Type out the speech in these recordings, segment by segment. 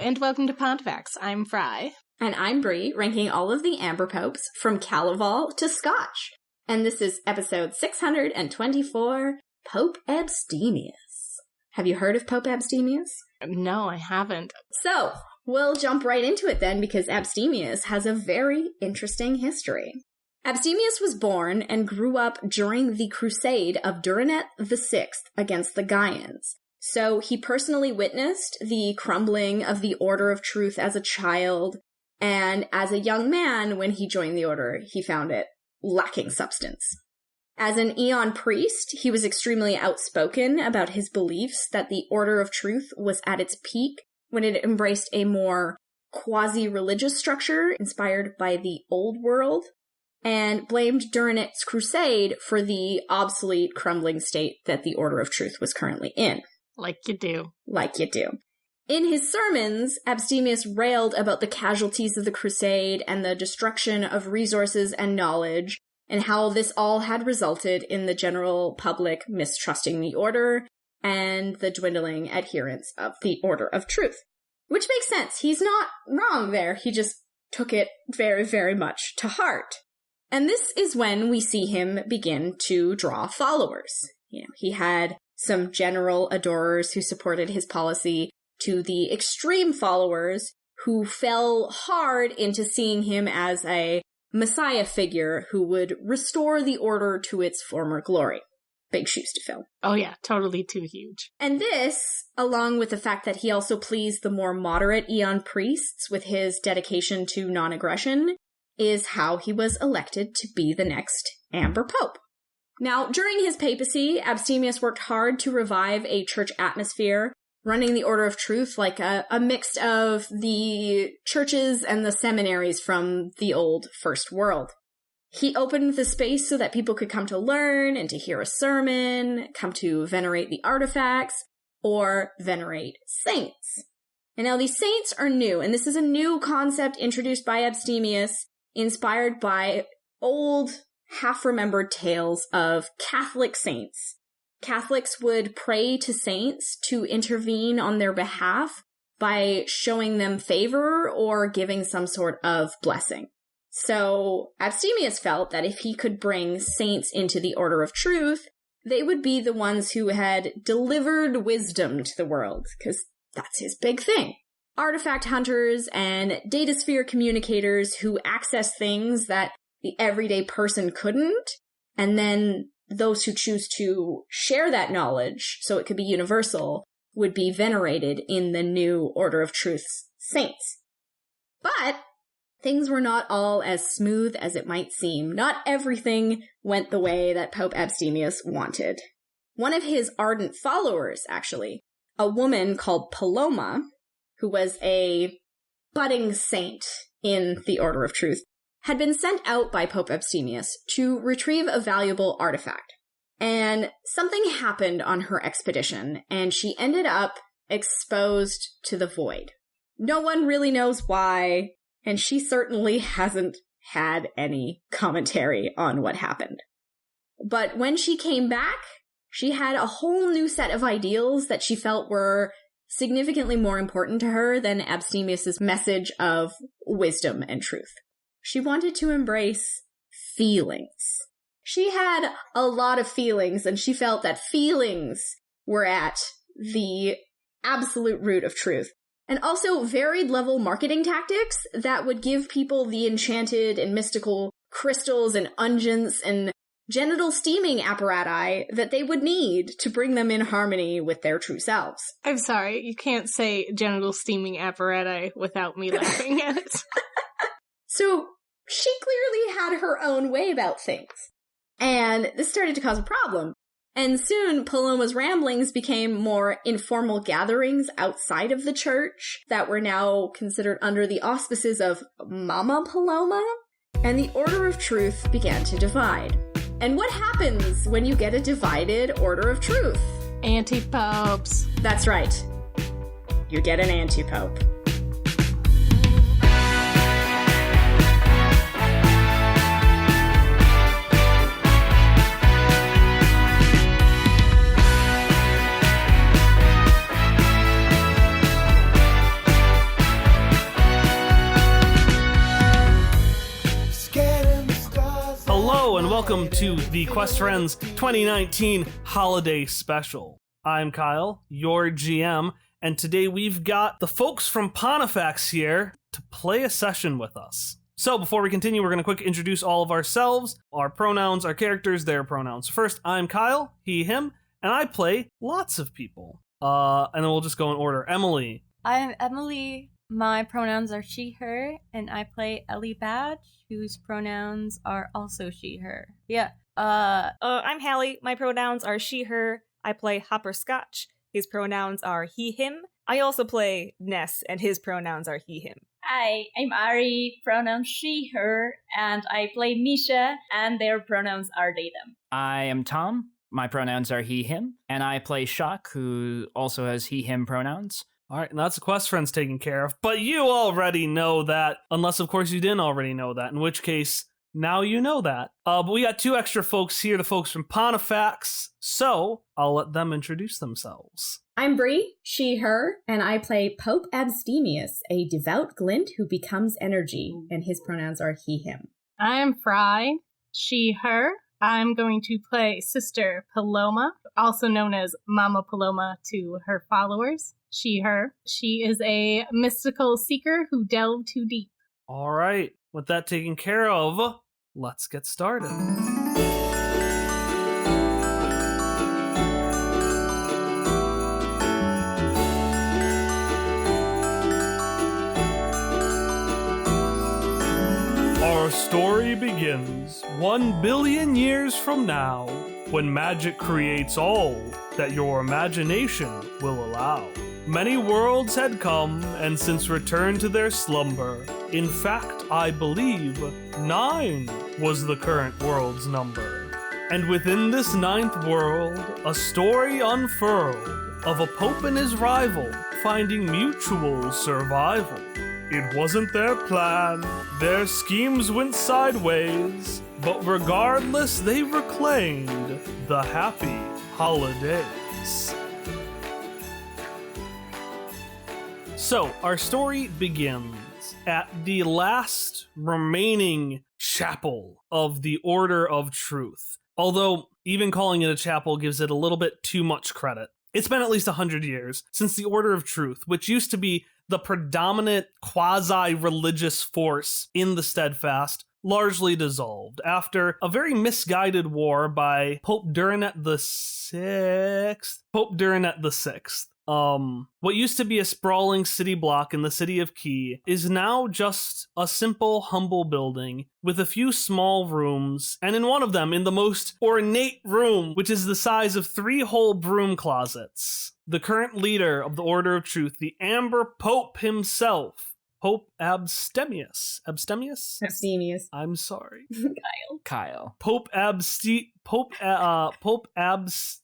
and welcome to Pontifacts. I'm Fry. And I'm Brie, ranking all of the Amber Popes from Calival to Scotch. And this is episode 624, Pope Abstemious. Have you heard of Pope Abstemious? No, I haven't. So, we'll jump right into it then, because Abstemious has a very interesting history. Abstemious was born and grew up during the crusade of Durinet VI against the Gaians. So he personally witnessed the crumbling of the Order of Truth as a child, and as a young man, when he joined the order, he found it lacking substance. As an Aeon priest, he was extremely outspoken about his beliefs that the Order of Truth was at its peak when it embraced a more quasi-religious structure inspired by the Old World, and blamed Durinet's crusade for the obsolete, crumbling state that the Order of Truth was currently in. Like you do. Like you do. In his sermons, Abstemious railed about the casualties of the crusade and the destruction of resources and knowledge, and how this all had resulted in the general public mistrusting the order and the dwindling adherence of the Order of Truth. Which makes sense. He's not wrong there. He just took it very, very much to heart. And this is when we see him begin to draw followers. He had some general adorers who supported his policy, to the extreme followers who fell hard into seeing him as a messiah figure who would restore the order to its former glory. Big shoes to fill. Oh yeah, totally too huge. And this, along with the fact that he also pleased the more moderate Aeon priests with his dedication to non-aggression, is how he was elected to be the next Amber Pope. Now, during his papacy, Abstemious worked hard to revive a church atmosphere, running the Order of Truth like a mix of the churches and the seminaries from the old First World. He opened the space so that people could come to learn and to hear a sermon, come to venerate the artifacts, or venerate saints. And now these saints are new, and this is a new concept introduced by Abstemious, inspired by old, half-remembered tales of Catholic saints. Catholics would pray to saints to intervene on their behalf by showing them favor or giving some sort of blessing. So Abstemious felt that if he could bring saints into the Order of Truth, they would be the ones who had delivered wisdom to the world, because that's his big thing. Artifact hunters and datasphere communicators who access things that the everyday person couldn't, and then those who choose to share that knowledge, so it could be universal, would be venerated in the new Order of Truth's saints. But things were not all as smooth as it might seem. Not everything went the way that Pope Abstemious wanted. One of his ardent followers, actually, a woman called Paloma, who was a budding saint in the Order of Truth, had been sent out by Pope Abstemious to retrieve a valuable artifact. And something happened on her expedition, and she ended up exposed to the void. No one really knows why, and she certainly hasn't had any commentary on what happened. But when she came back, she had a whole new set of ideals that she felt were significantly more important to her than Abstemious's message of wisdom and truth. She wanted to embrace feelings. She had a lot of feelings, and she felt that feelings were at the absolute root of truth. And also varied level marketing tactics that would give people the enchanted and mystical crystals and unguents and genital steaming apparati that they would need to bring them in harmony with their true selves. I'm sorry, you can't say genital steaming apparatus without me laughing at it. So she clearly had her own way about things. And this started to cause a problem. And soon, Paloma's ramblings became more informal gatherings outside of the church that were now considered under the auspices of Mama Paloma. And the Order of Truth began to divide. And what happens when you get a divided Order of Truth? Anti-popes. That's right. You get an anti-pope. and welcome to the Quest Friends 2019 Holiday Special. I'm Kyle, your GM, and today we've got the folks from Pontifacts here to play a session with us. So before we continue, we're going to quick introduce all of ourselves, our pronouns, our characters, their pronouns. First, I'm Kyle, he, him, and I play lots of people. And then we'll just go in order. Emily. I'm Emily. My pronouns are she, her, and I play Ellie Badge, whose pronouns are also she, her. Yeah. I'm Hallie. My pronouns are she, her. I play Hopperscotch. His pronouns are he, him. I also play Ness, and his pronouns are he, him. Hi, I'm Ari, pronouns she, her, and I play Misha, and their pronouns are they, them. I am Tom. My pronouns are he, him, and I play Shock, who also has he, him pronouns. All right, and that's the Quest Friends taken care of, but you already know that, unless, of course, you didn't already know that, in which case, now you know that. But we got two extra folks here, the folks from Pontifacts, so I'll let them introduce themselves. I'm Bree, she, her, and I play Pope Abstemious, a devout glint who becomes energy, and his pronouns are he, him. I'm Fry, she, her. I'm going to play Sister Paloma, also known as Mama Paloma to her followers. She, her. She is a mystical seeker who delved too deep. All right, with that taken care of, let's get started. Our story begins 1 billion years from now, when magic creates all that your imagination will allow. Many worlds had come and since returned to their slumber. In fact, I believe 9 was the current world's number. And within this 9th world, a story unfurled of a pope and his rival finding mutual survival. It wasn't their plan, their schemes went sideways, but regardless, they reclaimed the happy holidays. So, our story begins at the last remaining chapel of the Order of Truth. Although, even calling it a chapel gives it a little bit too much credit. It's been at least 100 years since the Order of Truth, which used to be the predominant quasi-religious force in the Steadfast, largely dissolved after a very misguided war by Pope Duranet VI. What used to be a sprawling city block in the city of Key is now just a simple, humble building with a few small rooms, and in one of them, in the most ornate room, which is the size of 3 whole broom closets, the current leader of the Order of Truth, the Amber Pope himself, Pope Abstemious. Abstemious? Abstemious. I'm sorry. Kyle. Pope Abstemious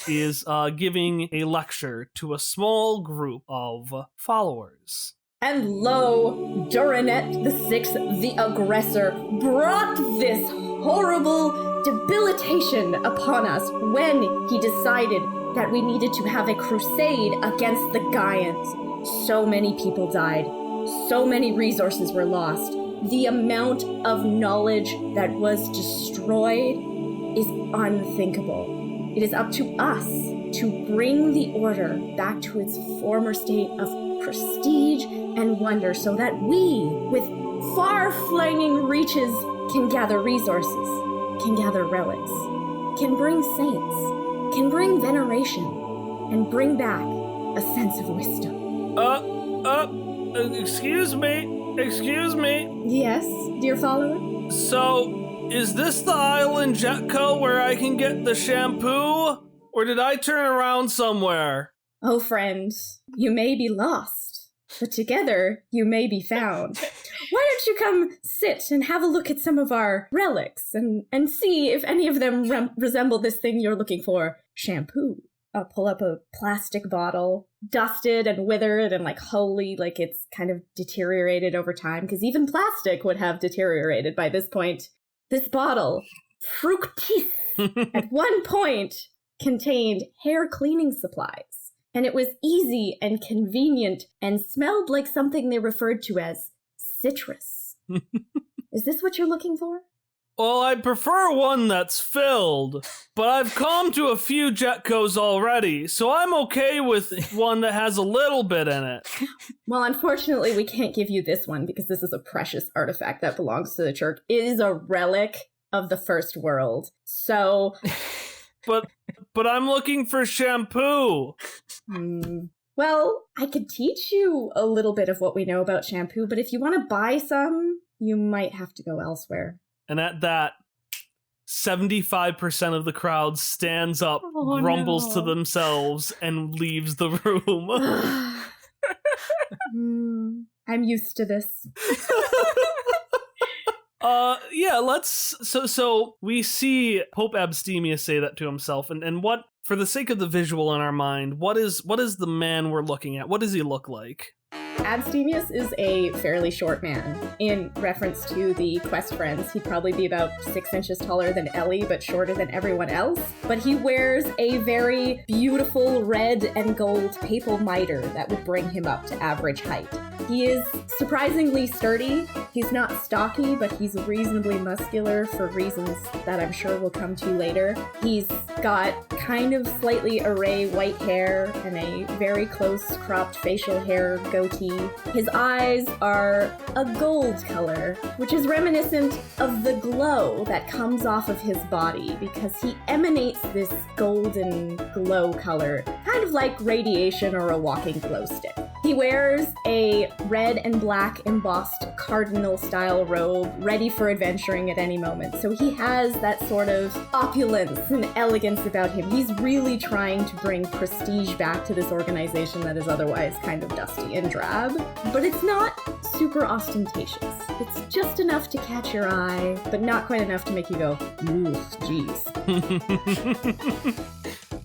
is giving a lecture to a small group of followers. And lo, Duranet VI, the aggressor, brought this horrible debilitation upon us when he decided that we needed to have a crusade against the Gaians. So many people died. So many resources were lost. The amount of knowledge that was destroyed is unthinkable. It is up to us to bring the Order back to its former state of prestige and wonder so that we, with far-flanging reaches, can gather resources, can gather relics, can bring saints, can bring veneration, and bring back a sense of wisdom. Excuse me. Yes, dear follower? So, is this the Island Jetco where I can get the shampoo? Or did I turn around somewhere? Oh, friend, you may be lost, but together you may be found. Why don't you come sit and have a look at some of our relics and see if any of them resemble this thing you're looking for, shampoo. I'll pull up a plastic bottle, dusted and withered and holy, it's kind of deteriorated over time, because even plastic would have deteriorated by this point. This bottle, fructis, at one point contained hair cleaning supplies, and it was easy and convenient and smelled like something they referred to as citrus. Is this what you're looking for? Well, I prefer one that's filled, but I've come to a few Jetcos already, so I'm okay with one that has a little bit in it. Well, unfortunately, we can't give you this one because this is a precious artifact that belongs to the church. It is a relic of the First World. So... But I'm looking for shampoo. Well, I could teach you a little bit of what we know about shampoo, but if you want to buy some, you might have to go elsewhere. And at that, 75% of the crowd stands up, grumbles to themselves, and leaves the room. I'm used to this. So we see Pope Abstemious say that to himself, and what, for the sake of the visual in our mind, what is the man we're looking at? What does he look like? Abstemious is a fairly short man. In reference to the quest friends, he'd probably be about 6 inches taller than Ellie, but shorter than everyone else. But he wears a very beautiful red and gold papal mitre that would bring him up to average height. He is surprisingly sturdy. He's not stocky, but he's reasonably muscular for reasons that I'm sure we'll come to later. He's got kind of slightly array white hair and a very close cropped facial hair goatee. His eyes are a gold color, which is reminiscent of the glow that comes off of his body because he emanates this golden glow color, kind of like radiation or a walking glow stick. He wears a red and black embossed cardinal-style robe, ready for adventuring at any moment. So he has that sort of opulence and elegance about him. He's really trying to bring prestige back to this organization that is otherwise kind of dusty and drab. But it's not super ostentatious. It's just enough to catch your eye, but not quite enough to make you go, oof, geez.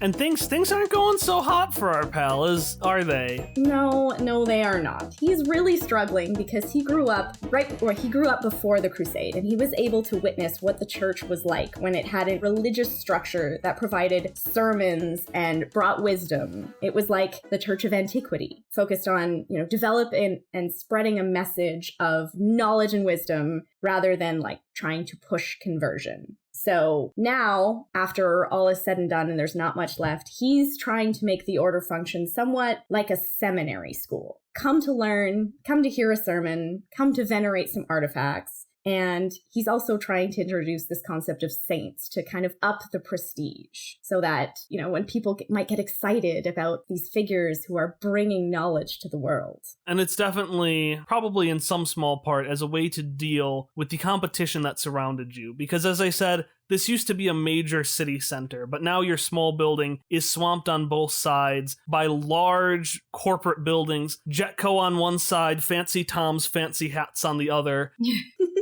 And things aren't going so hot for our pal, are they? No, they are not. He's really struggling because he grew up before the Crusade, and he was able to witness what the church was like when it had a religious structure that provided sermons and brought wisdom. It was like the Church of Antiquity, focused on, developing and spreading a message of knowledge and wisdom rather than like trying to push conversion. So now, after all is said and done and there's not much left, he's trying to make the order function somewhat like a seminary school. Come to learn, come to hear a sermon, come to venerate some artifacts. And he's also trying to introduce this concept of saints to kind of up the prestige so that, when people might get excited about these figures who are bringing knowledge to the world. And it's definitely, probably in some small part, as a way to deal with the competition that surrounded you. Because as I said, this used to be a major city center, but now your small building is swamped on both sides by large corporate buildings, Jetco on one side, Fancy Tom's fancy hats on the other.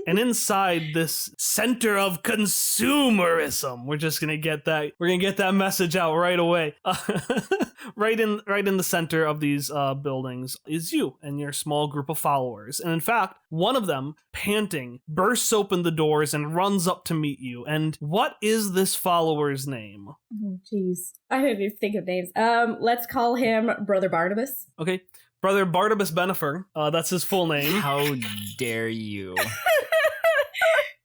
And inside this center of consumerism, we're gonna get that message out right away. Right in the center of these buildings is you and your small group of followers. And in fact, one of them, panting, bursts open the doors and runs up to meet you. And what is this follower's name? Oh, jeez. I didn't even think of names. Let's call him Brother Barnabas. Okay. Brother Barnabas Benifer. That's his full name. How dare you?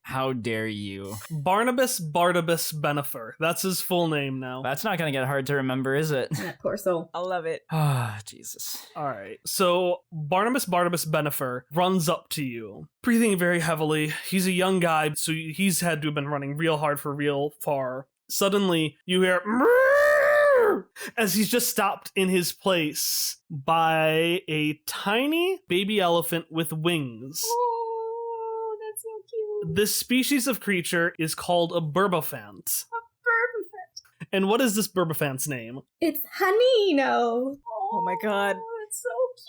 How dare you? Barnabas Benifer. That's his full name now. That's not going to get hard to remember, is it? Yeah, of course so. I love it. Ah, Jesus. All right. So Barnabas Benifer runs up to you, breathing very heavily. He's a young guy, so he's had to have been running real hard for real far. Suddenly, you hear as he's just stopped in his place by a tiny baby elephant with wings. Oh, that's so cute. This species of creature is called a burbofant. And what is this burbofant's name? It's Hanino. Oh my god. It's so cute.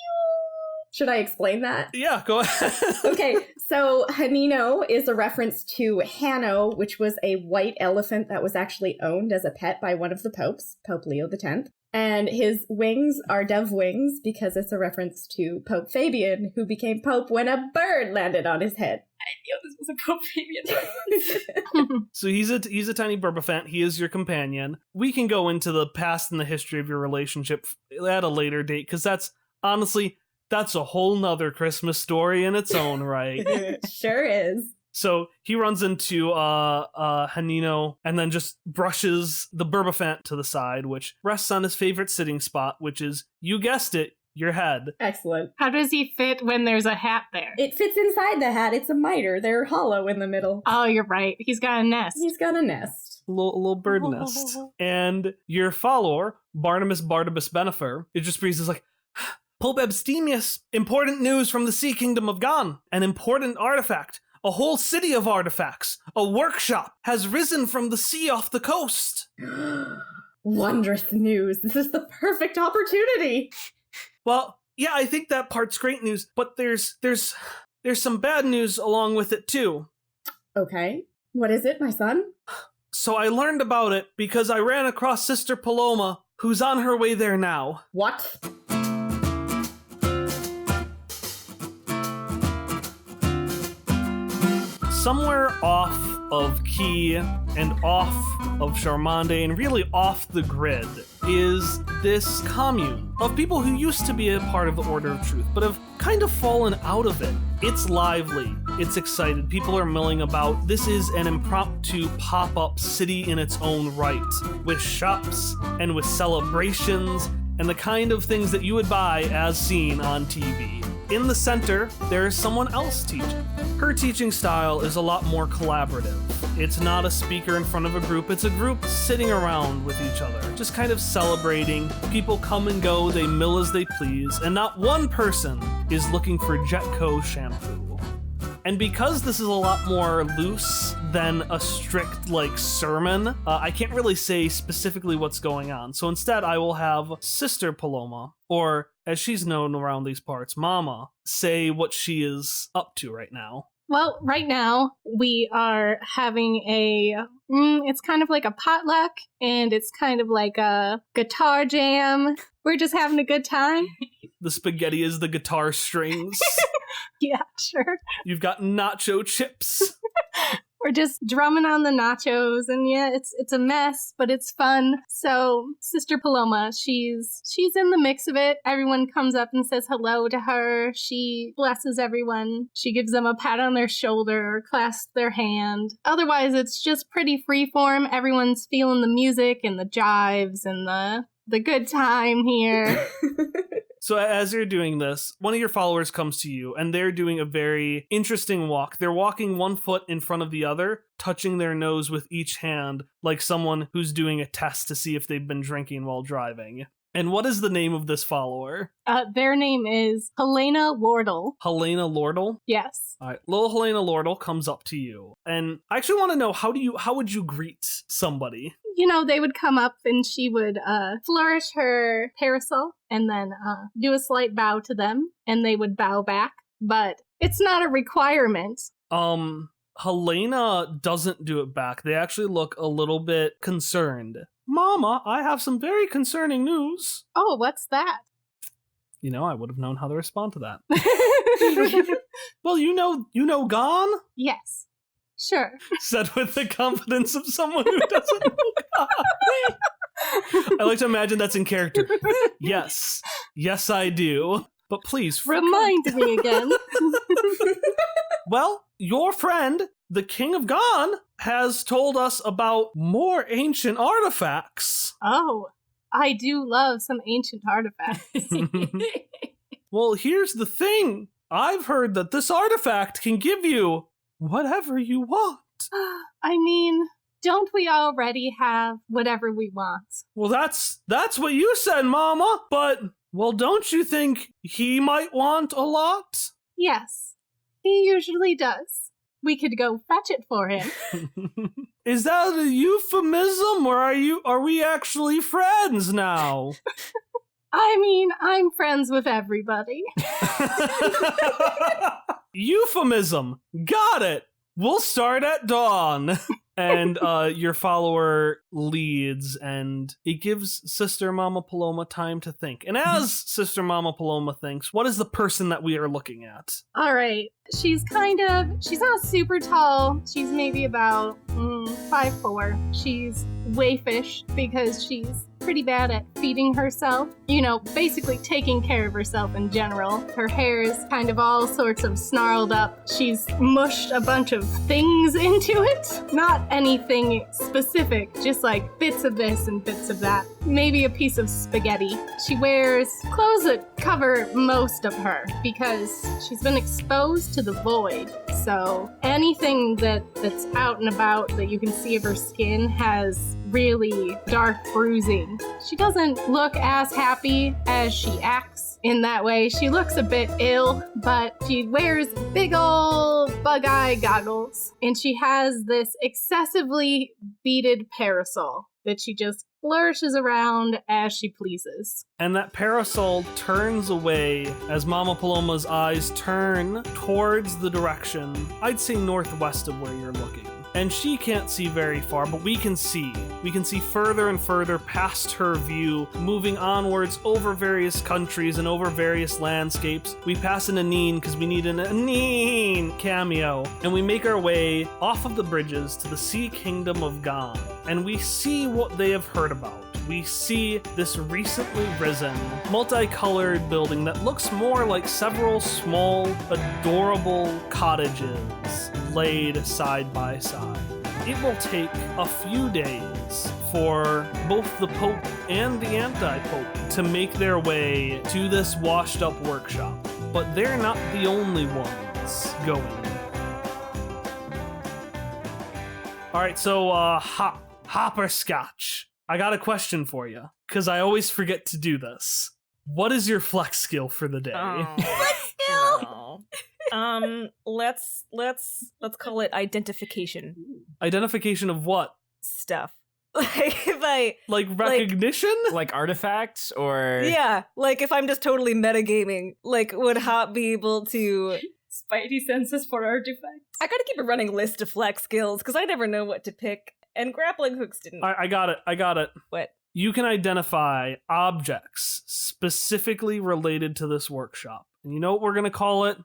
Should I explain that? Yeah, go ahead. Okay, so Hanino is a reference to Hanno, which was a white elephant that was actually owned as a pet by one of the popes, Pope Leo X. And his wings are dove wings because it's a reference to Pope Fabian, who became pope when a bird landed on his head. I knew this was a Pope Fabian reference. So he's a tiny burbofant. He is your companion. We can go into the past and the history of your relationship at a later date, because that's a whole nother Christmas story in its own right. Sure is. So he runs into Hanino and then just brushes the Burbafant to the side, which rests on his favorite sitting spot, which is, you guessed it, your head. Excellent. How does he fit when there's a hat there? It fits inside the hat. It's a miter. They're hollow in the middle. Oh, you're right. He's got a nest. He's got a nest. A little bird nest. And your follower, Barnabas Benefer, it just breezes like, Pope Abstemius, important news from the Sea Kingdom of Gon. An important artifact. A whole city of artifacts. A workshop has risen from the sea off the coast. Wondrous news. This is the perfect opportunity. Well, yeah, I think that part's great news, but there's some bad news along with it too. Okay. What is it, my son? So I learned about it because I ran across Sister Paloma, who's on her way there now. What? Somewhere off of Key and off of Charmande and really off the grid is this commune of people who used to be a part of the Order of Truth, but have kind of fallen out of it. It's lively. It's excited. People are milling about. This is an impromptu pop-up city in its own right, with shops and with celebrations and the kind of things that you would buy as seen on TV. In the center, there is someone else teaching. Her teaching style is a lot more collaborative. It's not a speaker in front of a group, it's a group sitting around with each other, just kind of celebrating. People come and go, they mill as they please, and not one person is looking for Jetco shampoo. And because this is a lot more loose than a strict, sermon, I can't really say specifically what's going on. So instead, I will have Sister Paloma, or as she's known around these parts, Mama, say what she is up to right now. Well, right now, we are having it's kind of like a potluck, and it's kind of like a guitar jam. We're just having a good time. The spaghetti is the guitar strings. Yeah, sure. You've got nacho chips. We're just drumming on the nachos, and yeah, it's a mess, but it's fun. So, Sister Paloma, she's in the mix of it. Everyone comes up and says hello to her. She blesses everyone. She gives them a pat on their shoulder or clasps their hand. Otherwise, it's just pretty freeform. Everyone's feeling the music and the jives and the good time here. So as you're doing this, one of your followers comes to you, and they're doing a very interesting walk. They're walking one foot in front of the other, touching their nose with each hand, like someone who's doing a test to see if they've been drinking while driving. And what is the name of this follower? Their name is Helena Lordle. Helena Lordle? Yes. All right, little Helena Lordle comes up to you. And I actually want to know, how would you greet somebody? They would come up and she would flourish her parasol and then do a slight bow to them, and they would bow back. But it's not a requirement. Helena doesn't do it back. They actually look a little bit concerned. Mama, I have some very concerning news. Oh, what's that? I would have known how to respond to that. Well, you know Gon? Yes. Sure. Said with the confidence of someone who doesn't know God. I like to imagine that's in character. Yes, I do. But please... Remind me again. Well, your friend, the King of Gon, has told us about more ancient artifacts. Oh, I do love some ancient artifacts. Well, here's the thing. I've heard that this artifact can give you whatever you want. I mean, don't we already have whatever we want? Well, that's what you said, Mama. But, well, don't you think he might want a lot? Yes, he usually does. We could go fetch it for him. Is that a euphemism, or are we actually friends now? I mean, I'm friends with everybody. Euphemism. Got it. We'll start at dawn. And your follower leads, and it gives Sister Mama Paloma time to think. And as Sister Mama Paloma thinks, what is the person that we are looking at? All right. She's not super tall. She's maybe about 5'4". She's waifish because she's pretty bad at feeding herself. You know, basically taking care of herself in general. Her hair is kind of all sorts of snarled up. She's mushed a bunch of things into it. Not anything specific, just like bits of this and bits of that. Maybe a piece of spaghetti. She wears clothes that cover most of her because she's been exposed to the void. So anything that's out and about that you can see of her skin has really dark bruising. She doesn't look as happy as she acts in that way. She looks a bit ill, but she wears big old bug-eye goggles, and she has this excessively beaded parasol that she just flourishes around as she pleases. And that parasol turns away as Mama Paloma's eyes turn towards the direction, I'd say northwest of where you're looking. And she can't see very far, but we can see. We can see further and further past her view, moving onwards over various countries and over various landscapes. We pass an Aneen because we need an Aneen cameo. And we make our way off of the bridges to the Sea Kingdom of Gon. And we see what they have heard about. We see this recently risen, multicolored building that looks more like several small, adorable cottages laid side by side. It will take a few days for both the Pope and the Anti-Pope to make their way to this washed-up workshop, but they're not the only ones going. All right, so Hopperscotch. I got a question for you, because I always forget to do this. What is your flex skill for the day? Flex skill? Let's call it identification. Identification of what? Stuff. Like recognition? Like artifacts or... Yeah, like if I'm just totally metagaming, like would Hop be able to... Spidey senses for artifacts. I gotta keep a running list of flex skills, because I never know what to pick. And grappling hooks didn't. I got it. What? You can identify objects specifically related to this workshop. And you know what we're going to call it?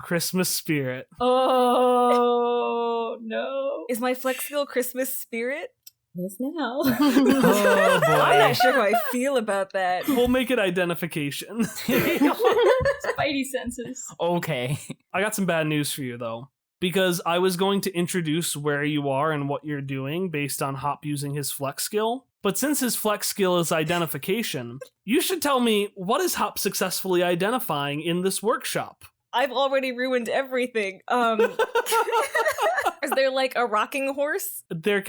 Christmas spirit. Oh, no. Is my flex skill Christmas spirit? Yes, now. Oh, boy. I'm not sure how I feel about that. We'll make it identification. Spidey senses. Okay. I got some bad news for you, though. Because I was going to introduce where you are and what you're doing based on Hop using his flex skill. But since his flex skill is identification, you should tell me, what is Hop successfully identifying in this workshop? I've already ruined everything. Is there like a rocking horse?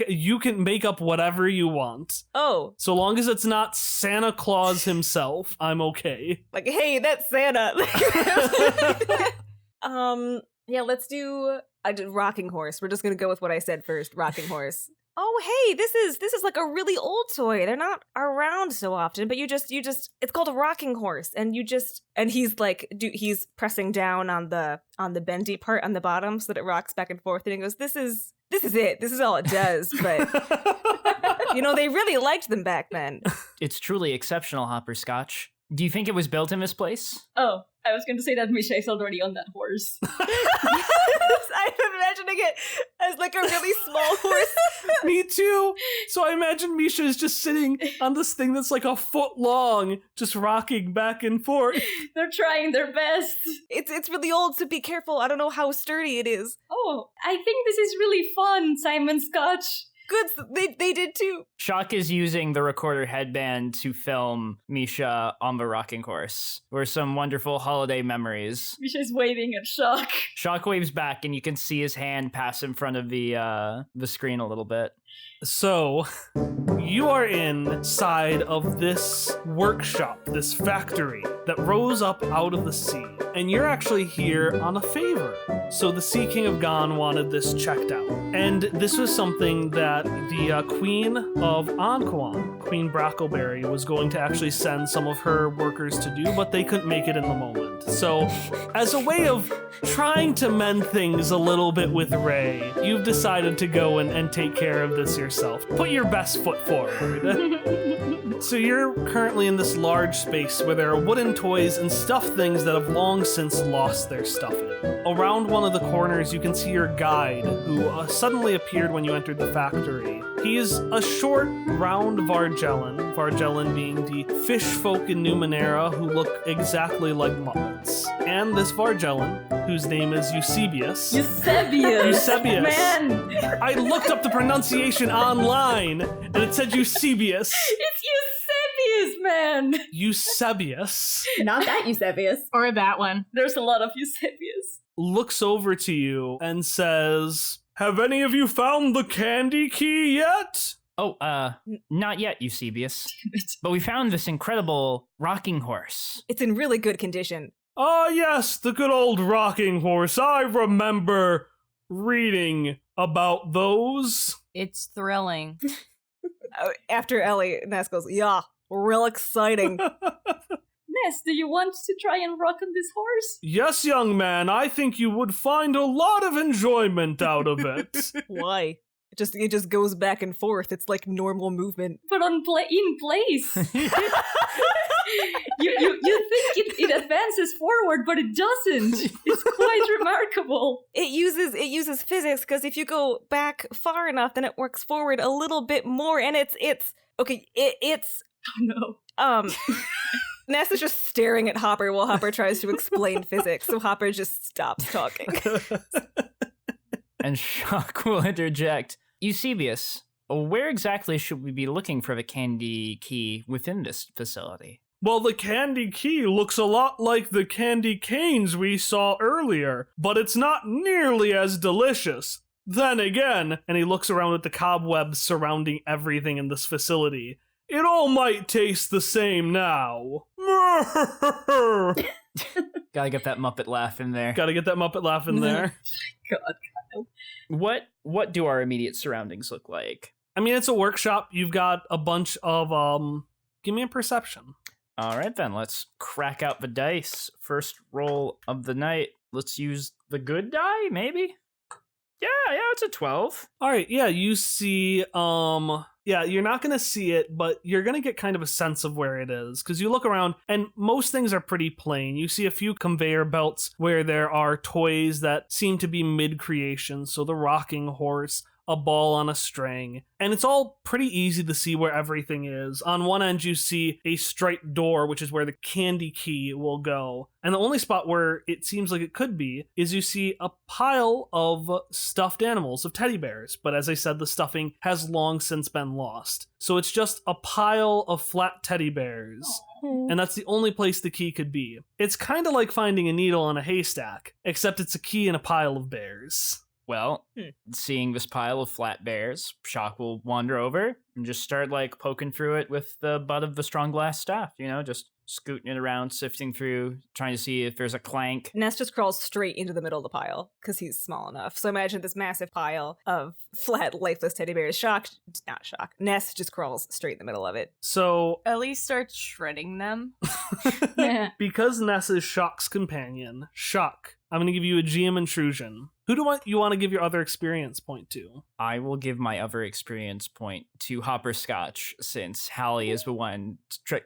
You can make up whatever you want. Oh. So long as it's not Santa Claus himself, I'm okay. Like, hey, that's Santa. Yeah, let's do a rocking horse. We're just gonna go with what I said first. Rocking horse. Oh, hey, this is like a really old toy. They're not around so often, but you just it's called a rocking horse, and he's like he's pressing down on the bendy part on the bottom so that it rocks back and forth, and he goes, This is it. This is all it does, but you know, they really liked them back then. It's truly exceptional, Hopperscotch. Do you think it was built in this place? Oh, I was going to say that Misha is already on that horse. I'm imagining it as like a really small horse. Me too. So I imagine Misha is just sitting on this thing that's like a foot long, just rocking back and forth. They're trying their best. It's really old, so be careful. I don't know how sturdy it is. Oh, I think this is really fun, Simon Scotch. Good, they did too. Shock is using the recorder headband to film Misha on the rocking horse. Or some wonderful holiday memories. Misha's waving at Shock. Shock waves back, and you can see his hand pass in front of the screen a little bit. So, you are inside of this workshop, this factory that rose up out of the sea. And you're actually here on a favor. So the Sea King of Gon wanted this checked out. And this was something that the Queen of Anquan, Queen Brackleberry, was going to actually send some of her workers to do, but they couldn't make it in the moment. So, as a way of trying to mend things a little bit with Ray, you've decided to go and take care of this yourself. Put your best foot forward. So you're currently in this large space where there are wooden toys and stuffed things that have long since lost their stuffing. Around one of the corners, you can see your guide, who suddenly appeared when you entered the factory. He is a short, round Vargellen being the fish folk in Numenera who look exactly like Muppets. And this Vargellen, whose name is Eusebius. Eusebius! Man! I looked up the pronunciation online, and it said Eusebius. It's Eusebius, man! Eusebius. Not that Eusebius. Or that one. There's a lot of Eusebius. Looks over to you and says, "Have any of you found the candy key yet?" Oh, not yet, Eusebius. But we found this incredible rocking horse. It's in really good condition. Ah, yes, the good old rocking horse. I remember reading about those. It's thrilling. After Ellie, Ness goes, yeah, real exciting. Ness, do you want to try and rock on this horse? Yes, young man, I think you would find a lot of enjoyment out of it. Why? It just goes back and forth. It's like normal movement. But in place. you think it advances forward, but it doesn't. It's quite remarkable. It uses physics, because if you go back far enough, then it works forward a little bit more, and it's okay. It's oh no. Ness is just staring at Hopper while Hopper tries to explain physics, so Hopper just stops talking. And Shock will interject. Eusebius, where exactly should we be looking for the candy key within this facility? Well, the candy key looks a lot like the candy canes we saw earlier, but it's not nearly as delicious. Then again, and he looks around at the cobwebs surrounding everything in this facility, it all might taste the same now. Gotta get that Muppet laugh in there. Gotta get that Muppet laugh in there. God. What do our immediate surroundings look like? I mean, it's a workshop. You've got a bunch of, give me a perception. All right, then. Let's crack out the dice. First roll of the night. Let's use the good die, maybe? Yeah, it's a 12. All right, yeah, you see, yeah, you're not going to see it, but you're going to get kind of a sense of where it is, because you look around, and most things are pretty plain. You see a few conveyor belts where there are toys that seem to be mid-creation, so the rocking horse, a ball on a string, and it's all pretty easy to see where everything is. On one end, you see a striped door, which is where the candy key will go. And the only spot where it seems like it could be is you see a pile of stuffed animals, of teddy bears. But as I said, the stuffing has long since been lost. So it's just a pile of flat teddy bears. And that's the only place the key could be. It's kind of like finding a needle in a haystack, except it's a key in a pile of bears. Well, seeing this pile of flat bears, Shock will wander over and just start, like, poking through it with the butt of the strong glass staff, just scooting it around, sifting through, trying to see if there's a clank. Ness just crawls straight into the middle of the pile, because he's small enough. So imagine this massive pile of flat, lifeless teddy bears. Not Shock. Ness just crawls straight in the middle of it. So Ellie starts shredding them. because Ness is Shock's companion, Shock, I'm going to give you a GM intrusion. Who do you want to give your other experience point to? I will give my other experience point to Hopper Scotch, since Hallie is the one,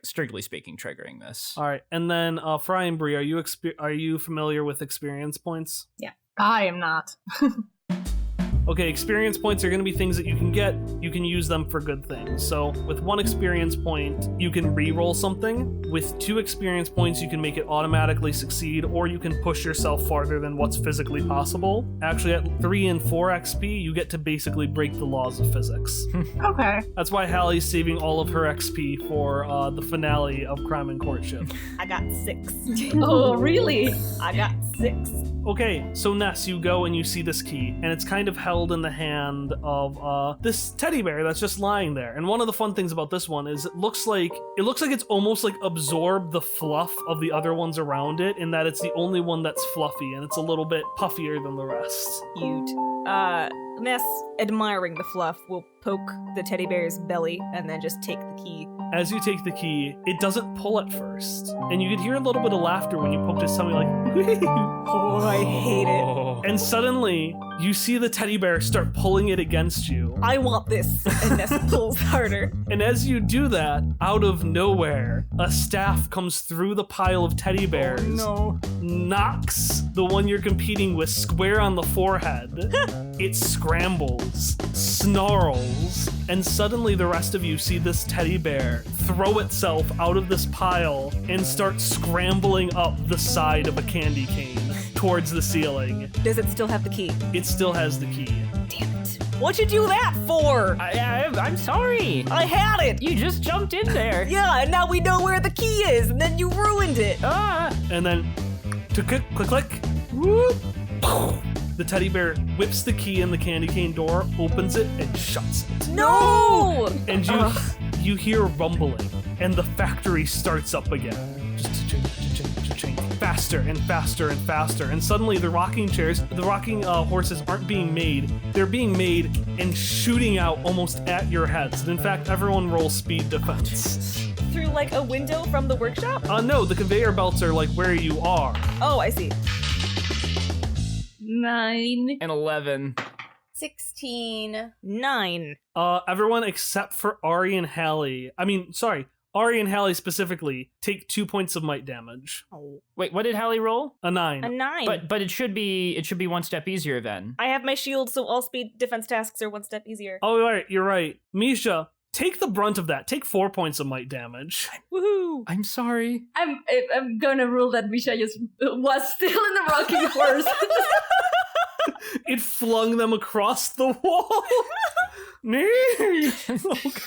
strictly speaking, triggering this. All right, and then Fry and Bree, are you familiar with experience points? Yeah. I am not. Okay, experience points are going to be things that you can get. You can use them for good things. So with 1 experience point, you can re-roll something. With 2 experience points, you can make it automatically succeed, or you can push yourself farther than what's physically possible. Actually, at 3 and 4 XP, you get to basically break the laws of physics. Okay. That's why Hallie's saving all of her XP for the finale of Crime and Courtship. I got 6. Oh, really? I got 6. Okay, so Ness, you go and you see this key, and it's kind of held in the hand of this teddy bear that's just lying there. And one of the fun things about this one is it looks like it's almost like absorbed the fluff of the other ones around it, in that it's the only one that's fluffy and it's a little bit puffier than the rest. Cute. Ness, admiring the fluff, will poke the teddy bear's belly and then just take the key. As you take the key, it doesn't pull at first, and you could hear a little bit of laughter when you poked his tummy, like, I hate it. And suddenly, you see the teddy bear start pulling it against you. I want this. And Ness pulls harder. And as you do that, out of nowhere, a staff comes through the pile of teddy bears, knocks the one you're competing with square on the forehead. It scrambles, snarls, and suddenly the rest of you see this teddy bear throw itself out of this pile and start scrambling up the side of a candy cane towards the ceiling. Does it still have the key? It still has the key. Damn it. What'd you do that for? I'm sorry. I had it. You just jumped in there. Yeah, and now we know where the key is, and then you ruined it. And then, click, whoop, the teddy bear whips the key in the candy cane door, opens it, and shuts it. No! And you hear rumbling, and the factory starts up again. Just cha-ching, faster and faster and faster. And suddenly the rocking horses aren't being made. They're being made and shooting out almost at your heads. And in fact, everyone roll speed defense. Through like a window from the workshop? No, the conveyor belts are like where you are. Oh, I see. 9. And 11. 16. 9. Everyone except for Ari and Hallie. Ari and Hallie specifically take 2 points of might damage. Oh. Wait, what did Hallie roll? A 9. A 9. But it should be one step easier then. I have my shield, so all speed defense tasks are one step easier. Oh, right, you're right. Misha, take the brunt of that. Take 4 points of might damage. Woohoo! I'm sorry. I'm gonna rule that Misha just was still in the rocking horse. It flung them across the wall.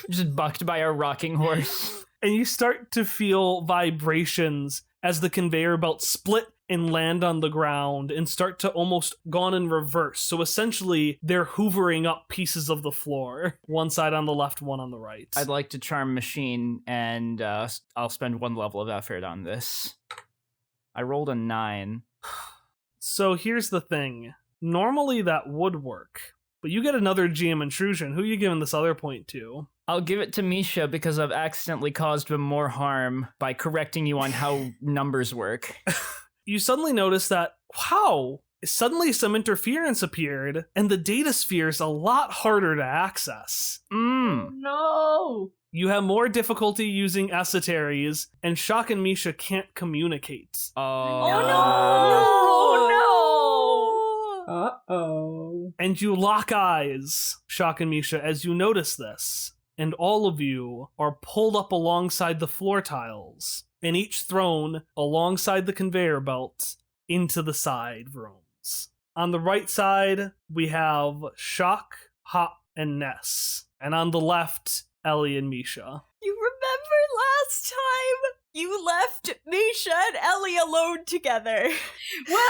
Just bucked by a rocking horse. And you start to feel vibrations as the conveyor belts split and land on the ground and start to almost gone in reverse. So essentially, they're hoovering up pieces of the floor. One side on the left, one on the right. I'd like to charm machine, and I'll spend 1 level of effort on this. I rolled a 9. So here's the thing. Normally that would work, but you get another GM intrusion. Who are you giving this other point to? I'll give it to Misha because I've accidentally caused him more harm by correcting you on how numbers work. You suddenly notice that, wow, suddenly some interference appeared, and the data sphere is a lot harder to access. No! You have more difficulty using esoteries, and Shock and Misha can't communicate. Oh no! Uh-oh. And you lock eyes, Shock and Misha, as you notice this. And all of you are pulled up alongside the floor tiles, and each thrown alongside the conveyor belt into the side rooms. On the right side, we have Shock, Hop, and Ness. And on the left, Ellie and Misha. You remember last time? You left Misha and Ellie alone together. Well.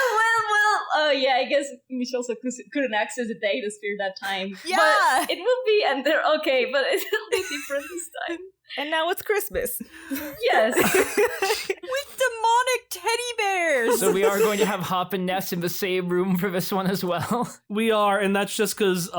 Yeah, I guess Misha also couldn't access the data sphere that time. Yeah. But it will be, and they're okay, but it'll be different this time. And now it's Christmas. Yes. With demonic teddy bears. So we are going to have Hop and Ness in the same room for this one as well. We are, and that's just because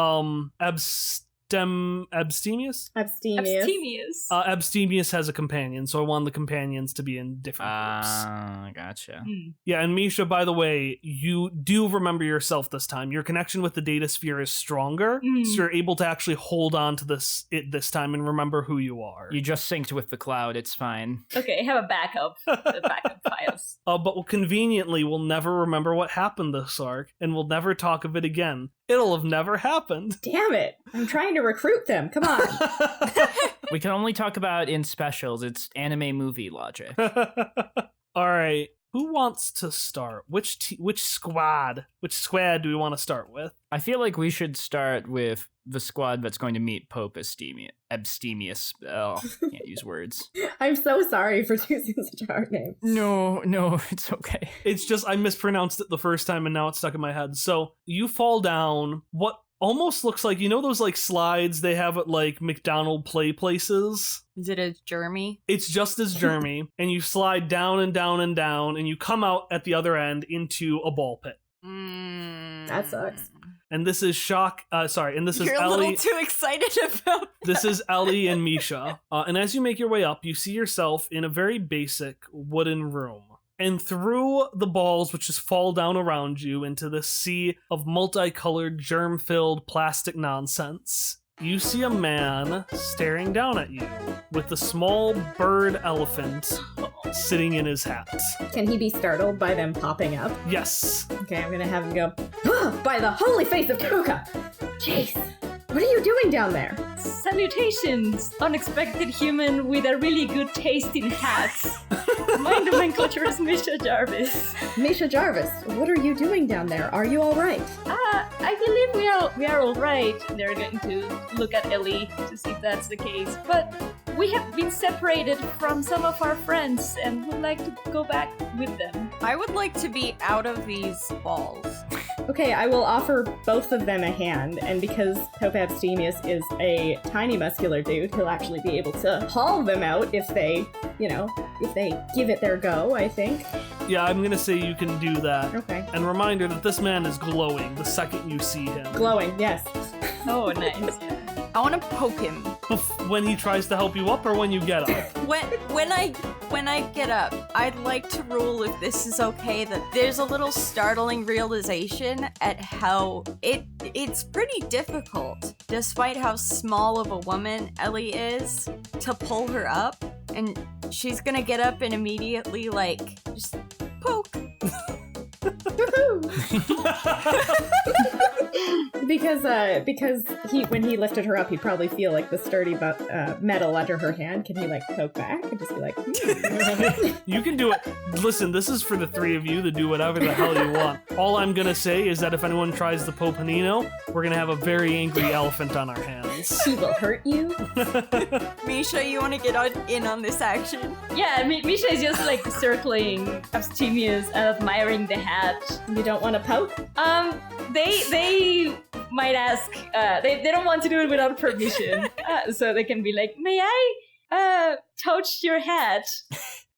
Abstemious? Abstemious. Abstemious has a companion, so I want the companions to be in different groups. Gotcha. Yeah, and Misha, by the way, you do remember yourself this time. Your connection with the data sphere is stronger, so you're able to actually hold on to this time and remember who you are. You just synced with the cloud, it's fine. Okay, I have a backup. The backup files. But conveniently, we'll never remember what happened this arc, and we'll never talk of it again. It'll have never happened. Damn it. I'm trying to recruit them. Come on. We can only talk about in specials. It's anime movie logic. All right. Who wants to start? Which squad do we want to start with? I feel like we should start with the squad that's going to meet Pope Abstemious. Oh, can't use words. I'm so sorry for choosing such a hard name. No, it's okay. It's just I mispronounced it the first time and now it's stuck in my head. So you fall down what almost looks like, you know those like slides they have at like McDonald's play places? Is it a Jeremy? It's just as Jeremy, and you slide down and down and down, and you come out at the other end into a ball pit. That sucks. And this is and this is You're Ellie. a little too excited about This is Ellie and Misha. And as you make your way up, you see yourself in a very basic wooden room. and through the balls which just fall down around you into this sea of multicolored, germ-filled plastic nonsense, you see a man staring down at you with a small bird elephant sitting in his hat. Can he be startled by them popping up? Yes. Okay, I'm gonna have him go, by the holy face of Kuka! Jeez, what are you doing down there? Salutations, unexpected human with a really good taste in hats. My nomenclature is Misha Jarvis. Misha Jarvis, what are you doing down there? Are you alright? I believe we are all right. They're going to look at Ellie to see if that's the case. But we have been separated from some of our friends and would like to go back with them. I would like to be out of these balls. Okay, I will offer both of them a hand, and because Pope Abstemius is a tiny muscular dude, he'll actually be able to haul them out if they give it their go, I think. Yeah, I'm gonna say you can do that. Okay. And reminder that this man is glowing the second you see him. Glowing, yes. Oh, nice. I want to poke him. When he tries to help you up or when you get up? When I get up, I'd like to rule if this is okay that there's a little startling realization at how it's pretty difficult, despite how small of a woman Ellie is, to pull her up. And she's gonna get up and immediately, just poke. because when he lifted her up, he'd probably feel like the sturdy metal under her hand. Can he poke back and just be like, You can do it. Listen, this is for the three of you to do whatever the hell you want. All I'm gonna say is that if anyone tries the Popanino, we're gonna have a very angry elephant on our hands. He will hurt you. Misha, you want to get in on this action? Yeah, Misha is just circling Abstemius and admiring the hat. You don't want to poke? They might ask, they don't want to do it without permission. So they can be like, may I touch your hat?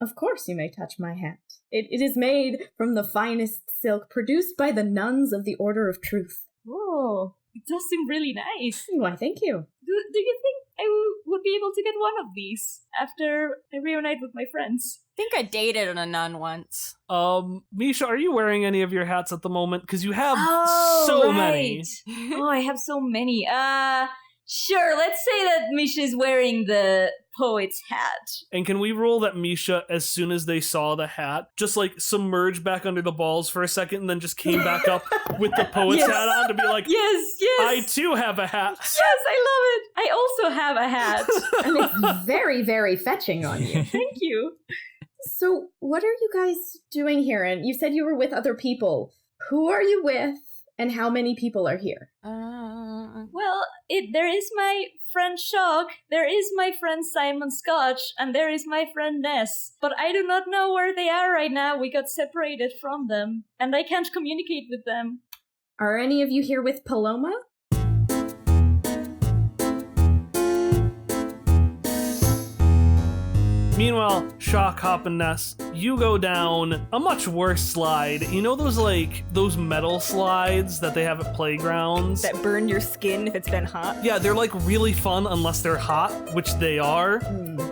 Of course you may touch my hat. It is made from the finest silk produced by the nuns of the Order of Truth. Oh, it does seem really nice. Why, thank you. Do you think I would be able to get one of these after I reunite with my friends? I think I dated a nun once. Misha, are you wearing any of your hats at the moment? Because you have many. Oh, I have so many. Sure, let's say that Misha is wearing the poet's hat. And can we rule that Misha, as soon as they saw the hat, just submerged back under the balls for a second and then just came back up with the poet's hat on to be like, yes, I too have a hat. Yes, I love it. I also have a hat. And it's very, very fetching on you. Thank you. So, what are you guys doing here? And you said you were with other people. Who are you with, and how many people are here? Well, there is my friend Shock, there is my friend Simon Scotch, and there is my friend Ness. But I do not know where they are right now. We got separated from them, and I can't communicate with them. Are any of you here with Paloma? Meanwhile, Shock, Hop, and Ness, you go down a much worse slide. You know those metal slides that they have at playgrounds? That burn your skin if it's been hot? Yeah, they're really fun unless they're hot, which they are.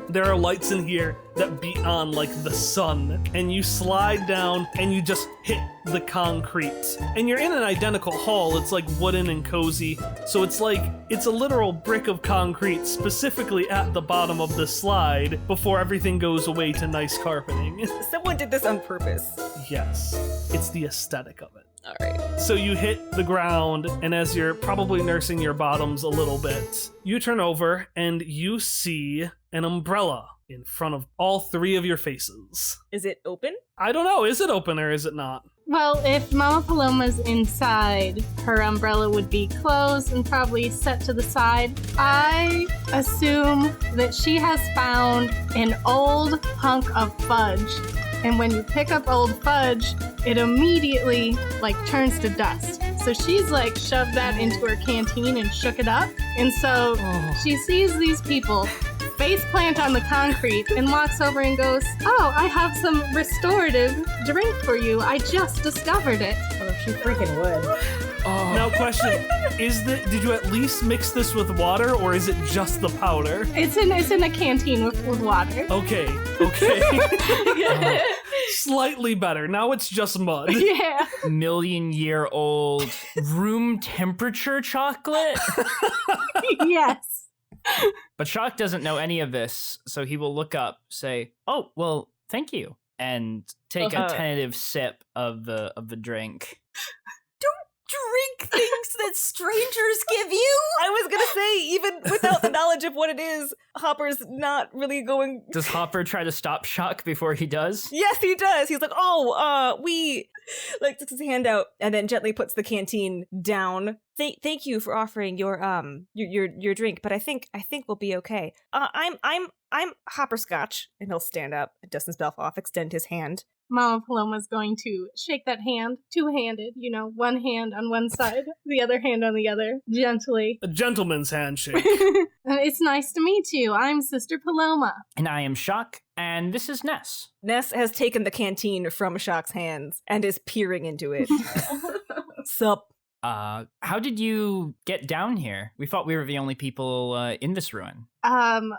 There are lights in here that beat on the sun, and you slide down and you just hit the concrete. And you're in an identical hall. It's wooden and cozy. So it's a literal brick of concrete specifically at the bottom of the slide before everything goes away to nice carpeting. Someone did this on purpose. Yes, it's the aesthetic of it. All right. So you hit the ground, and as you're probably nursing your bottoms a little bit, you turn over and you see an umbrella in front of all three of your faces. Is it open? I don't know. Is it open or is it not? Well, if Mama Paloma's inside, her umbrella would be closed and probably set to the side. I assume that she has found an old hunk of fudge. And when you pick up old fudge, it immediately turns to dust. So she's shoved that into her canteen and shook it up. And so she sees these people face plant on the concrete and walks over and goes, "Oh, I have some restorative drink for you. I just discovered it." Oh, she freaking would. Now, question: did you at least mix this with water, or is it just the powder? It's in a canteen with water. Okay. Slightly better. Now it's just mud. Yeah. Million-year-old room temperature chocolate? Yes. But Shock doesn't know any of this, so he will look up, say, "Oh, well, thank you," and take a tentative sip of the drink. Drink things that strangers give you? I was gonna say, even without the knowledge of what it is, Hopper's not really going... Does Hopper try to stop Shock before he does? Yes, he does. He's like, we... Like, takes his hand out and then gently puts the canteen down. Thank you for offering your drink, but I think we'll be okay. I'm Hopperscotch, and he'll stand up, dust himself off, extend his hand. Mama Paloma's going to shake that hand, two-handed, one hand on one side, the other hand on the other, gently. A gentleman's handshake. It's nice to meet you. I'm Sister Paloma. And I am Shock, and this is Ness. Ness has taken the canteen from Shock's hands and is peering into it. Sup? How did you get down here? We thought we were the only people in this ruin. How'd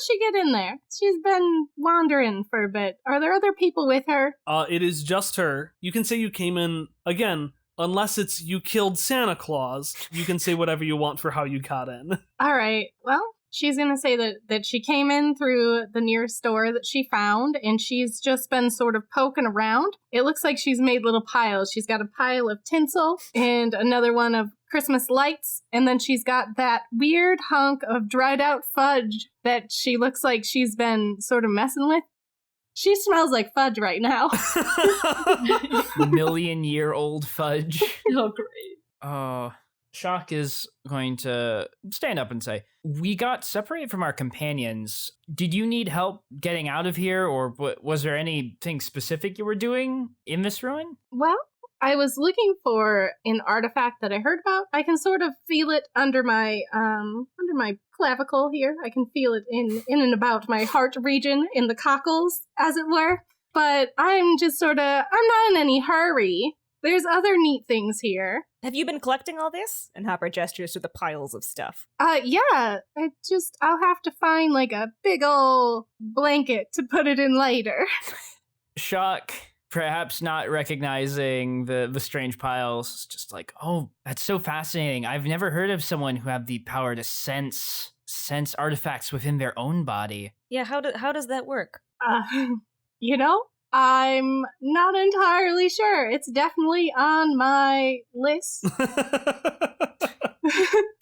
she get in there? She's been wandering for a bit. Are there other people with her? It is just her. You can say you came in, again, unless it's you killed Santa Claus, you can say whatever you want for how you got in. All right, well, she's gonna say that she came in through the nearest door that she found, and she's just been sort of poking around. It looks like she's made little piles. She's got a pile of tinsel and another one of Christmas lights, and then she's got that weird hunk of dried out fudge that she looks like she's been sort of messing with. She smells like fudge right now. Million-year-old fudge. Oh, great. Shock is going to stand up and say, "We got separated from our companions. Did you need help getting out of here, or was there anything specific you were doing in this ruin?" Well, I was looking for an artifact that I heard about. I can sort of feel it under my clavicle here. I can feel it in and about my heart region, in the cockles, as it were. But I'm not in any hurry. There's other neat things here. Have you been collecting all this? And Hopper gestures to the piles of stuff. Yeah. I'll have to find like a big ol' blanket to put it in later. Shock, perhaps not recognizing the strange piles, just like, "Oh, that's so fascinating. I've never heard of someone who had the power to sense artifacts within their own body." Yeah, how does that work? I'm not entirely sure. It's definitely on my list.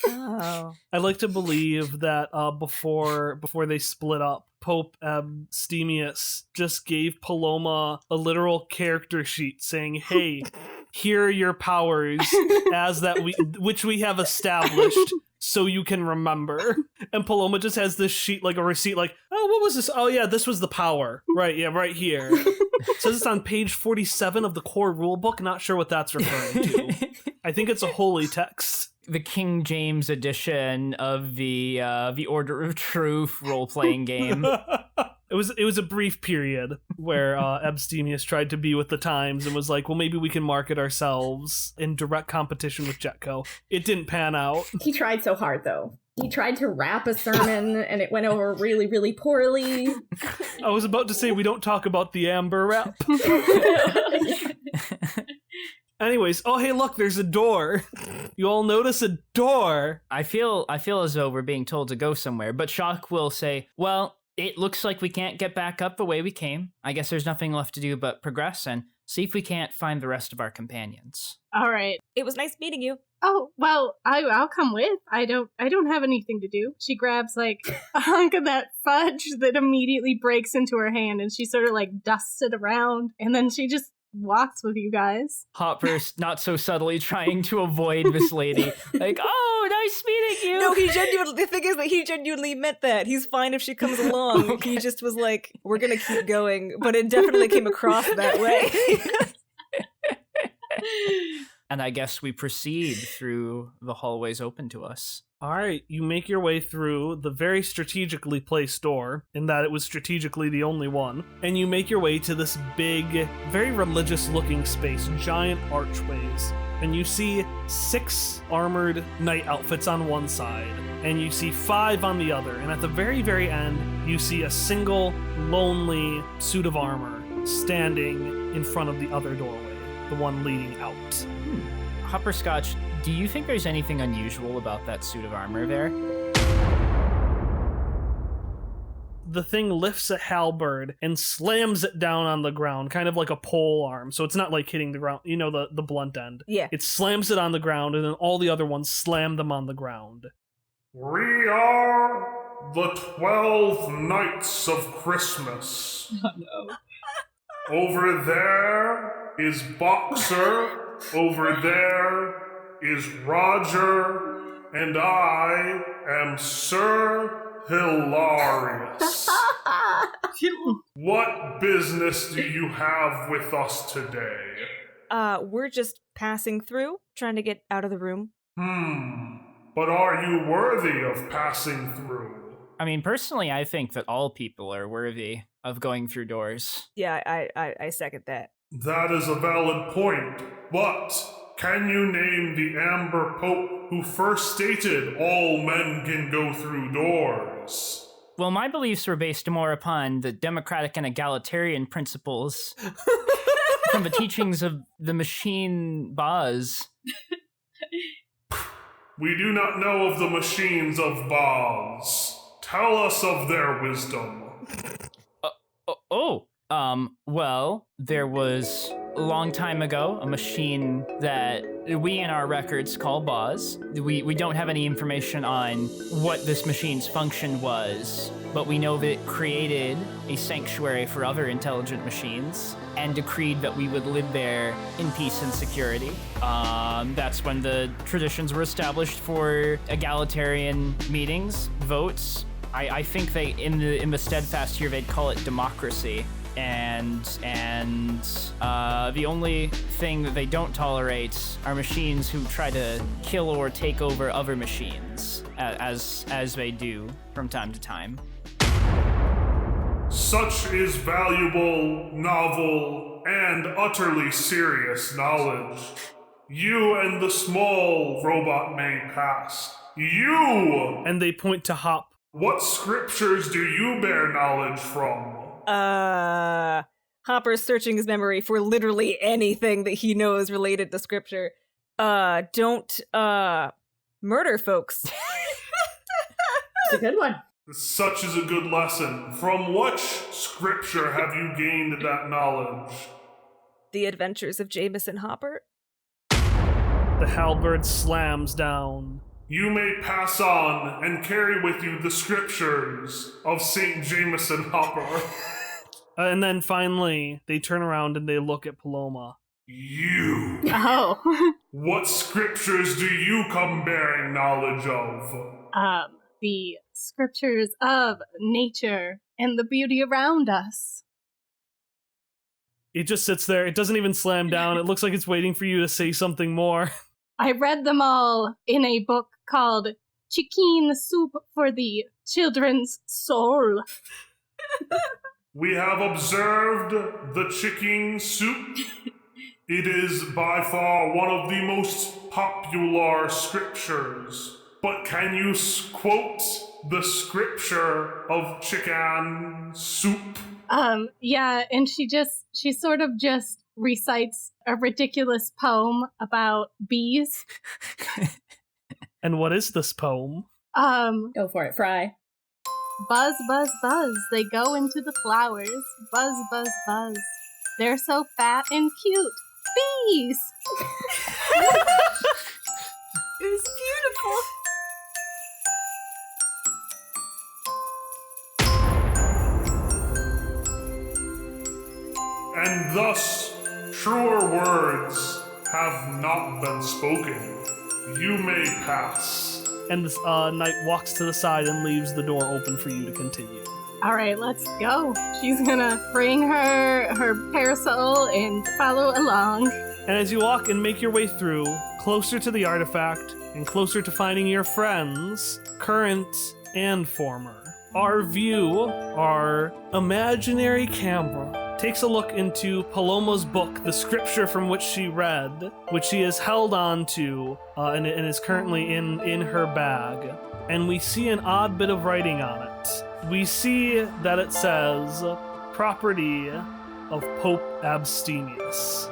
Oh. I like to believe that before they split up, Pope Abstemious just gave Paloma a literal character sheet saying, "Hey, here are your powers which we have established so you can remember." And Paloma just has this sheet, like a receipt, like, "Oh, what was this? Oh yeah, this was the power. Right, yeah, right here." It says it's on page 47 of the core rulebook. Not sure what that's referring to. I think it's a holy text. The King James edition of the Order of Truth role-playing game. It was a brief period where Abstemious tried to be with the times and was like, well, maybe we can market ourselves in direct competition with Jetco. It didn't pan out. He tried so hard, though. He tried to rap a sermon, and it went over really, really poorly. I was about to say we don't talk about the Amber rap. Anyways, oh hey, look, there's a door. You all notice a door. I feel as though we're being told to go somewhere, but Shock will say, "Well, it looks like we can't get back up the way we came. I guess there's nothing left to do but progress and see if we can't find the rest of our companions." All right. It was nice meeting you. Oh, well, I'll come with. I don't have anything to do. She grabs like a hunk of that fudge that immediately breaks into her hand, and she sort of like dusts it around, and then she just walks with you guys. Hopper's not so subtly trying to avoid this lady. Like, "Oh, nice meeting you." No, the thing is that he genuinely meant that. He's fine if she comes along. Okay. He just was like, "We're gonna keep going," but it definitely came across that way. And I guess we proceed through the hallways open to us. All right, you make your way through the very strategically placed door, in that it was strategically the only one, and you make your way to this big, very religious-looking space, giant archways, and you see 6 armored knight outfits on one side, and you see 5 on the other, and at the very, very end, you see a single, lonely suit of armor standing in front of the other doorway, the one leading out. Hopperscotch, do you think there's anything unusual about that suit of armor there? The thing lifts a halberd and slams it down on the ground, kind of like a pole arm. So it's not like hitting the ground, you know, the blunt end. Yeah. It slams it on the ground, and then all the other ones slam them on the ground. We are the 12 Nights of Christmas. Oh no. Over there is Boxer, over there is Roger, and I am Sir Hilarious. What business do you have with us today? We're just passing through, trying to get out of the room. But are you worthy of passing through? I mean, personally, I think that all people are worthy of going through doors. Yeah, I second that. That is a valid point, but can you name the Amber Pope who first stated all men can go through doors? Well, my beliefs were based more upon the democratic and egalitarian principles from the teachings of the machine Boz. We do not know of the machines of Boz. Tell us of their wisdom. Well, there was a long time ago a machine that we in our records call Boz. We don't have any information on what this machine's function was, but we know that it created a sanctuary for other intelligent machines and decreed that we would live there in peace and security. That's when the traditions were established for egalitarian meetings, votes. I think they in the steadfast here they'd call it democracy. And the only thing that they don't tolerate are machines who try to kill or take over other machines, as they do from time to time. Such is valuable, novel, and utterly serious knowledge. You and the small robot may pass. You! And they point to Hop. What scriptures do you bear knowledge from? Hopper's searching his memory for literally anything that he knows related to scripture. Don't murder folks. It's a good one. Such is a good lesson. From which scripture have you gained that knowledge? The Adventures of Jameson Hopper. The halberd slams down. You may pass on and carry with you the scriptures of St. Jameson Hopper. And then finally, they turn around and they look at Paloma. You! Oh. What scriptures do you come bearing knowledge of? The scriptures of nature and the beauty around us. It just sits there. It doesn't even slam down. It looks like it's waiting for you to say something more. I read them all in a book called Chicken Soup for the Children's Soul. We have observed the chicken soup. It is by far one of the most popular scriptures. But can you quote the scripture of chicken soup? Yeah, and she sort of just recites a ridiculous poem about bees. And what is this poem? Go for it, Fry. Buzz, buzz, buzz, they go into the flowers. Buzz, buzz, buzz. They're so fat and cute. Bees! It was beautiful. And thus, truer words have not been spoken. You may pass. And this knight walks to the side and leaves the door open for you to continue. All right, let's go. She's gonna bring her parasol and follow along. And as you walk and make your way through, closer to the artifact and closer to finding your friends, current and former, our view, our imaginary camera, takes a look into Paloma's book, the scripture from which she read, which she has held on to and is currently in her bag. And we see an odd bit of writing on it. We see that it says, property of Pope Abstemious.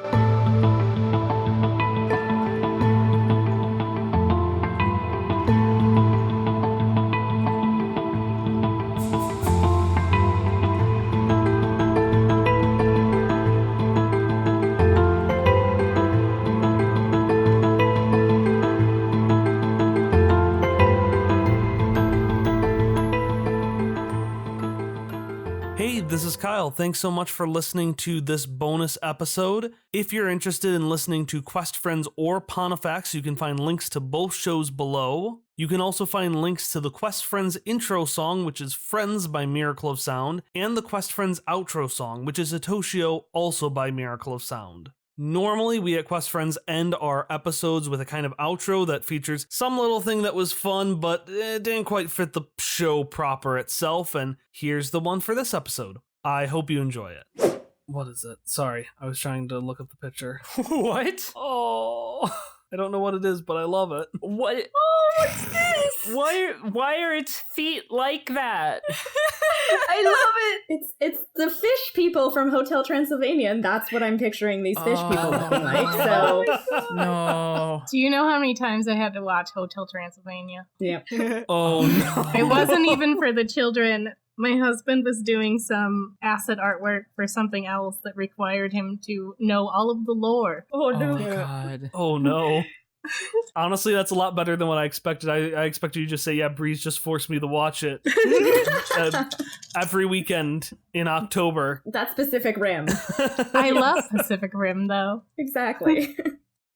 Hey, this is Kyle. Thanks so much for listening to this bonus episode. If you're interested in listening to Quest Friends or Pontifacts, you can find links to both shows below. You can also find links to the Quest Friends intro song, which is Friends by Miracle of Sound, and the Quest Friends outro song, which is Atoshio, also by Miracle of Sound. Normally, we at Quest Friends end our episodes with a kind of outro that features some little thing that was fun, but it didn't quite fit the show proper itself, and here's the one for this episode. I hope you enjoy it. What is it? Sorry, I was trying to look up the picture. What? Oh, I don't know what it is, but I love it. What? Oh, what's this? Why are its feet like that? I love it. It's the fish people from Hotel Transylvania, and that's what I'm picturing these fish people looking like. So, No. Do you know how many times I had to watch Hotel Transylvania? yeah. Oh, no. It wasn't even for the children. My husband was doing some acid artwork for something else that required him to know all of the lore. Oh, Oh no. my god. Oh, no. Honestly, that's a lot better than what I expected. I expected you to just say, yeah, Breeze just forced me to watch it every weekend in October. That's Pacific Rim. I love Pacific Rim, though. Exactly.